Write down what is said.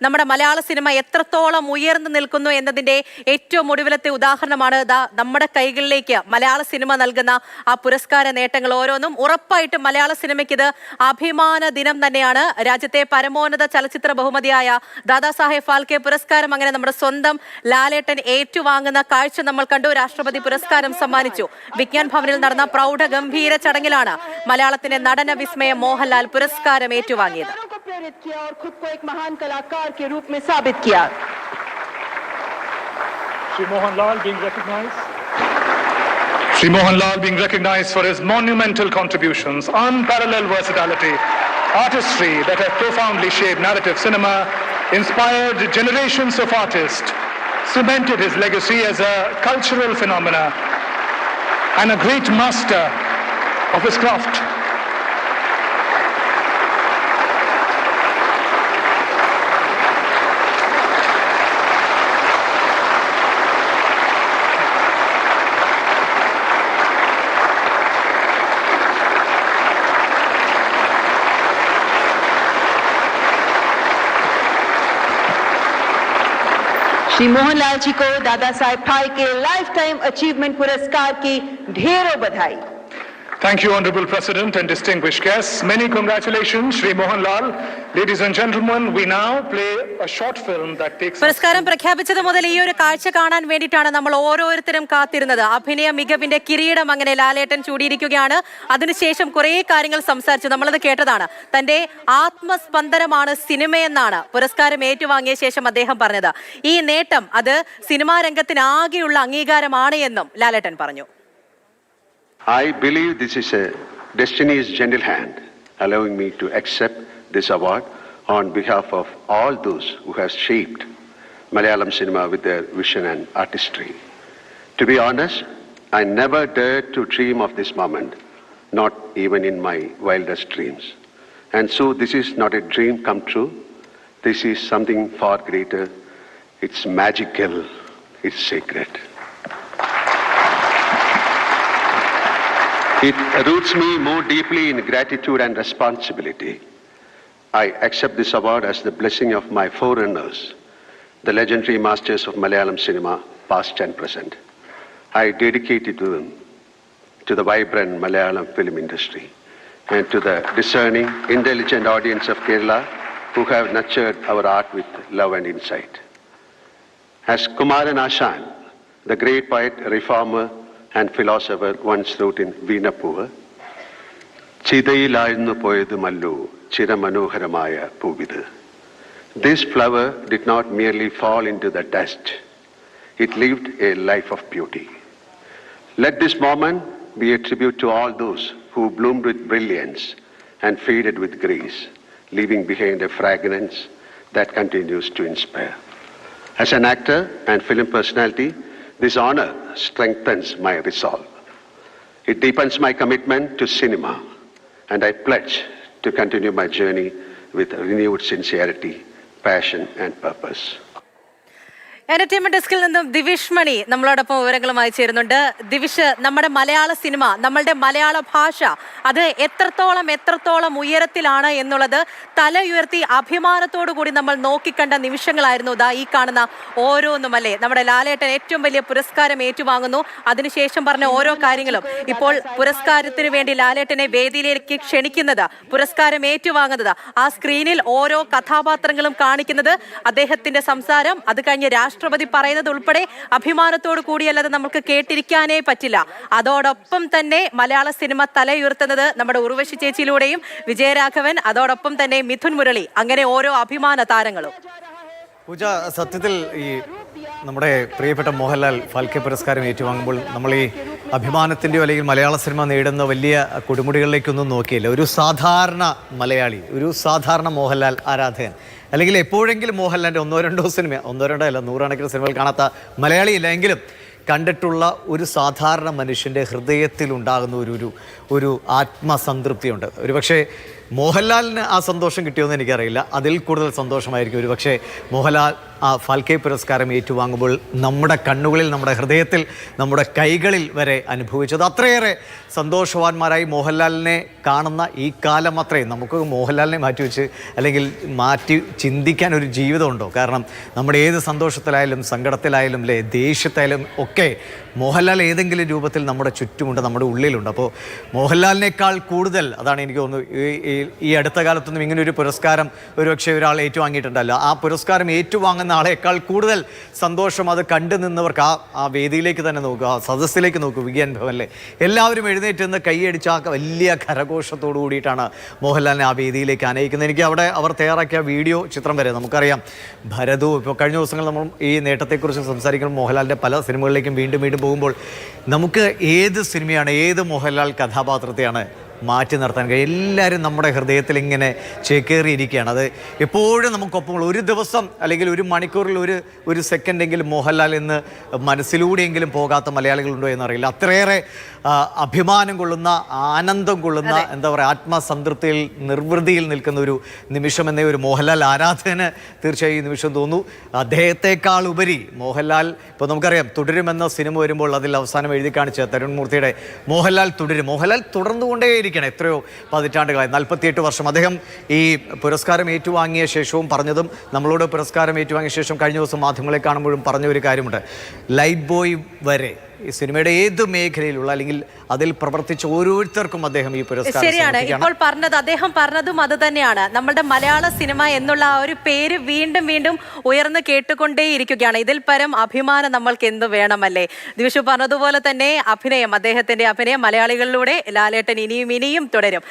നമ്മുടെ മലയാള സിനിമ എത്രത്തോളം ഉയർന്നു നിൽക്കുന്നു എന്നതിന്റെ ഏറ്റവും ഒടുവിലത്തെ ഉദാഹരണമാണ് നമ്മുടെ കൈകളിലേക്ക് മലയാള സിനിമ നൽകുന്ന ആ പുരസ്കാര നേട്ടങ്ങൾ ഓരോന്നും. ഉറപ്പായിട്ടും മലയാള സിനിമയ്ക്ക് ഇത് അഭിമാന ദിനം തന്നെയാണ്. രാജ്യത്തെ പരമോന്നത ചലച്ചിത്ര ബഹുമതിയായ ദാദാസാഹേബ് ഫാൽക്കെ പുരസ്കാരം അങ്ങനെ നമ്മുടെ സ്വന്തം ലാലേട്ടൻ ഏറ്റുവാങ്ങുന്ന കാഴ്ച നമ്മൾ കണ്ടു. രാഷ്ട്രപതി പുരസ്കാരം സമ്മാനിച്ചു. വിജ്ഞാൻ ഭവനിൽ നടന്ന പ്രൗഢഗംഭീര ചടങ്ങിലാണ് മലയാളത്തിന്റെ നടന വിസ്മയ മോഹൻലാൽ പുരസ്കാരം ഏറ്റുവാങ്ങിയത്. Shri Mohanlal being recognized for his monumental contributions, unparalleled versatility, artistry that have profoundly shaped narrative cinema, inspired generations of artists, cemented his legacy as a cultural phenomena and a great master of his craft. Shri Mohanlal ji को Dada Saheb Phalke life time achievement पुरस्कार की ढेरों बधाई. Thank you, Honorable President and distinguished guests. Many congratulations, Shri Mohanlal. Ladies and gentlemen, we now play a short film that takes... പുരസ്കാരം പ്രഖ്യാപിച്ചത് മുതൽ ഈ ഒരു കാഴ്ച കാണാൻ വേണ്ടിയിട്ടാണ് നമ്മൾ ഓരോരുത്തരും കാത്തിരുന്നത്. അഭിനയ മികവിന്റെ കിരീടം അങ്ങനെ ലാലേട്ടൻ ചൂടിയിരിക്കുകയാണ്. അതിനുശേഷം കുറേ കാര്യങ്ങൾ സംസാരിച്ചു. നമ്മളത് കേട്ടതാണ്. തന്റെ ആത്മസ്പന്ദനമാണ് സിനിമയെന്നാണ് പുരസ്കാരം ഏറ്റുവാങ്ങിയ ശേഷം അദ്ദേഹം പറഞ്ഞത്. ഈ നേട്ടം അത് സിനിമാ രംഗത്തിനാകെയുള്ള അംഗീകാരമാണ് എന്നും ലാലേട്ടൻ പറഞ്ഞു. I believe this is a destiny's gentle hand allowing me to accept this award on behalf of all those who have shaped Malayalam cinema with their vision and artistry. To be honest, I never dared to dream of this moment, not even in my wildest dreams. And so this is not a dream come true. This is something far greater. It's magical. It's sacred. It roots me more deeply in gratitude and responsibility. I accept this award as the blessing of my forerunners, the legendary masters of Malayalam cinema, past and present. I dedicate it to them, to the vibrant Malayalam film industry, and to the discerning, intelligent audience of Kerala who have nurtured our art with love and insight. As Kumaran Ashan, the great poet, reformer, and philosopher once wrote in Veena-Poovu, Chidayilazhnu poyathu mallu chiramanoharamaya poovidu. This flower did not merely fall into the dust. It lived a life of beauty. Let this moment be a tribute to all those who bloomed with brilliance and faded with grace, leaving behind a fragrance that continues to inspire. As an actor and film personality, this honor strengthens my resolve. It deepens my commitment to cinema, and I pledge to continue my journey with renewed sincerity, passion, and purpose. Entertainment ഡെസ്കിൽ നിന്നും ദിവിഷ് മണി നമ്മളോടൊപ്പം വിവരങ്ങളുമായി ചേരുന്നുണ്ട്. ദിവിഷ്, നമ്മുടെ മലയാള cinema, നമ്മളുടെ മലയാള ഭാഷ അത് എത്രത്തോളം ഉയരത്തിലാണ് എന്നുള്ളത് തല ഉയർത്തി അഭിമാനത്തോടു കൂടി നമ്മൾ നോക്കിക്കണ്ട നിമിഷങ്ങളായിരുന്നു ഈ കാണുന്ന ഓരോന്നും, അല്ലേ? നമ്മുടെ ലാലേട്ടൻ ഏറ്റവും വലിയ പുരസ്കാരം ഏറ്റുവാങ്ങുന്നു. അതിനുശേഷം പറഞ്ഞ ഓരോ കാര്യങ്ങളും, ഇപ്പോൾ പുരസ്കാരത്തിന് വേണ്ടി ലാലേട്ടനെ വേദിയിലേക്ക് ക്ഷണിക്കുന്നത്, പുരസ്കാരം ഏറ്റുവാങ്ങുന്നത്, ആ സ്ക്രീനിൽ ഓരോ കഥാപാത്രങ്ങളും കാണിക്കുന്നത്, അദ്ദേഹത്തിന്റെ സംസാരം, അത് കഴിഞ്ഞ് രാഷ്ട്രപതി പറയുന്നത് ഉൾപ്പെടെ അഭിമാനത്തോടു കൂടിയല്ലാതെ നമുക്ക് കേട്ടിരിക്കാനേ പറ്റില്ല. അതോടൊപ്പം തന്നെ മലയാള സിനിമ തലയുയർത്തുന്നത് നമ്മുടെ ഉർവശി ചേച്ചിയിലൂടെയും വിജയരാഘവൻ, അതോടൊപ്പം തന്നെ മിഥുൻ മുരളി, അങ്ങനെ ഓരോ അഭിമാന താരങ്ങളും. പൂജ, സത്യത്തിൽ ഈ നമ്മുടെ പ്രിയപ്പെട്ട മോഹൻലാൽ ഫാൽക്കെ പുരസ്കാരം ഏറ്റുവാങ്ങുമ്പോൾ നമ്മൾ ഈ അഭിമാനത്തിൻ്റെയോ അല്ലെങ്കിൽ മലയാള സിനിമ നേടുന്ന വലിയ കൊടുമുടികളിലേക്കൊന്നും നോക്കിയില്ല. ഒരു സാധാരണ മലയാളി, ഒരു സാധാരണ മോഹൻലാൽ ആരാധകൻ, അല്ലെങ്കിൽ എപ്പോഴെങ്കിലും മോഹൻലാലിൻ്റെ ഒന്നോ രണ്ടോ അല്ല നൂറുകണക്കിന് സിനിമകൾ കാണാത്ത മലയാളിയില്ല എങ്കിലും കണ്ടിട്ടുള്ള ഒരു സാധാരണ മനുഷ്യൻ്റെ ഹൃദയത്തിലുണ്ടാകുന്ന ഒരു ആത്മസംതൃപ്തിയുണ്ട്. ഒരുപക്ഷെ മോഹൻലാലിന് ആ സന്തോഷം കിട്ടിയോന്ന് എനിക്കറിയില്ല. അതിൽ കൂടുതൽ സന്തോഷമായിരിക്കും ഒരു പക്ഷേ മോഹൻലാൽ ആ ഫാൽക്കെ പുരസ്കാരം ഏറ്റുവാങ്ങുമ്പോൾ നമ്മുടെ കണ്ണുകളിൽ, നമ്മുടെ ഹൃദയത്തിൽ, നമ്മുടെ കൈകളിൽ വരെ അനുഭവിച്ചത്. അത്രയേറെ സന്തോഷവാന്മാരായി മോഹൻലാലിനെ കാണുന്ന ഈ കാലം അത്രയും നമുക്ക് മോഹൻലാലിനെ മാറ്റിവെച്ച് അല്ലെങ്കിൽ മാറ്റി ചിന്തിക്കാൻ ഒരു ജീവിതമുണ്ടോ? കാരണം നമ്മുടെ ഏത് സന്തോഷത്തിലായാലും സങ്കടത്തിലായാലും അല്ലേ ദേഷ്യത്തിലായാലും ഒക്കെ മോഹൻലാൽ ഏതെങ്കിലും രൂപത്തിൽ നമ്മുടെ ചുറ്റുമുണ്ട്, നമ്മുടെ ഉള്ളിലുണ്ട്. അപ്പോൾ മോഹൻലാലിനേക്കാൾ കൂടുതൽ, അതാണ് എനിക്ക് തോന്നുന്നു, ഈ അടുത്ത കാലത്തൊന്നും ഇങ്ങനെ ഒരു പുരസ്കാരം ഒരുപക്ഷെ ഒരാൾ ഏറ്റുവാങ്ങിയിട്ടുണ്ടല്ലോ. ആ പുരസ്കാരം ഏറ്റുവാങ്ങുന്ന ആളേക്കാൾ കൂടുതൽ സന്തോഷം അത് കണ്ടു നിന്നവർക്ക് ആ വേദിയിലേക്ക് തന്നെ നോക്കുക, ആ സദസ്സിലേക്ക് നോക്കുക, വിജ്ഞാൻ ഭവനിലെ എല്ലാവരും എഴുന്നേറ്റ് നിന്ന് കൈയടിച്ച ആ വലിയ കരഘോഷത്തോടു കൂടിയിട്ടാണ് മോഹൻലാലിനെ ആ വേദിയിലേക്ക് ആനയിക്കുന്നത്. എനിക്ക് അവിടെ അവർ തയ്യാറാക്കിയ വീഡിയോ ചിത്രം വരെ നമുക്കറിയാം. ഭരതവും ഇപ്പോൾ കഴിഞ്ഞ ദിവസങ്ങൾ നമ്മൾ ഈ നേട്ടത്തെക്കുറിച്ച് സംസാരിക്കുമ്പോൾ മോഹൻലാലിൻ്റെ പല സിനിമകളിലേക്കും വീണ്ടും വീണ്ടും പോകുമ്പോൾ നമുക്ക് ഏത് സിനിമയാണ്, ഏത് മോഹൻലാൽ കഥാപാത്രത്തെയാണ് മാറ്റി നിർത്താൻ കഴിയും? എല്ലാവരും നമ്മുടെ ഹൃദയത്തിൽ ഇങ്ങനെ ചേക്കേറിയിരിക്കുകയാണ്. അത് എപ്പോഴും നമുക്കൊപ്പമുള്ള ഒരു ദിവസം അല്ലെങ്കിൽ ഒരു മണിക്കൂറിൽ ഒരു സെക്കൻഡെങ്കിലും മോഹൻലാൽ എന്ന് മനസ്സിലൂടെയെങ്കിലും പോകാത്ത മലയാളികളുണ്ടോ എന്നറിയില്ല. അത്രയേറെ അഭിമാനം കൊള്ളുന്ന, ആനന്ദം കൊള്ളുന്ന, എന്താ പറയുക, ആത്മസംതൃപ്തിയിൽ, നിർവൃതിയിൽ നിൽക്കുന്ന ഒരു നിമിഷം എന്ന ഒരു മോഹൻലാൽ ആരാധകന് തീർച്ചയായും ഈ നിമിഷം തോന്നുന്നു. അദ്ദേഹത്തെക്കാൾ ഉപരി മോഹൻലാൽ, ഇപ്പോൾ നമുക്കറിയാം തുടരുമെന്ന സിനിമ വരുമ്പോൾ അതിൽ അവസാനം എഴുതി കാണിച്ച തരുൺമൂർത്തിയുടെ മോഹൻലാൽ തുടരും, മോഹൻലാൽ തുടർന്നുകൊണ്ടേയിരിക്കണം. എത്രയോ പതിറ്റാണ്ടുകളായി, 48 വർഷം. അദ്ദേഹം ഈ പുരസ്കാരം ഏറ്റുവാങ്ങിയ ശേഷവും പറഞ്ഞതും, നമ്മളോട് പുരസ്കാരം ഏറ്റുവാങ്ങിയ ശേഷം കഴിഞ്ഞ ദിവസം മാധ്യമങ്ങളെ കാണുമ്പോഴും പറഞ്ഞ ഒരു കാര്യമുണ്ട്. ലൈറ്റ് ബോയ് വരെ ഈ സിനിമയുടെ ഏത് മേഖലയിലുള്ള അല്ലെങ്കിൽ അതിൽ പ്രവർത്തിച്ച ഓരോരുത്തർക്കും അദ്ദേഹം ഈ പുരസ്കാരം ശരിയാണ്. ഇപ്പോൾ പറഞ്ഞത്, അദ്ദേഹം പറഞ്ഞതും അത് തന്നെയാണ്. നമ്മുടെ മലയാള സിനിമ എന്നുള്ള ആ ഒരു പേര് വീണ്ടും വീണ്ടും ഉയർന്നു കേട്ടുകൊണ്ടേയിരിക്കുകയാണ്. ഇതിൽ പരം അഭിമാനം നമ്മൾക്ക് എന്ത് വേണമല്ലേ? ദിവിഷു പറഞ്ഞതുപോലെ തന്നെ അഭിനയം, അദ്ദേഹത്തിന്റെ അഭിനയം മലയാളികളിലൂടെ ലാലേട്ടൻ ഇനിയും ഇനിയും തുടരും.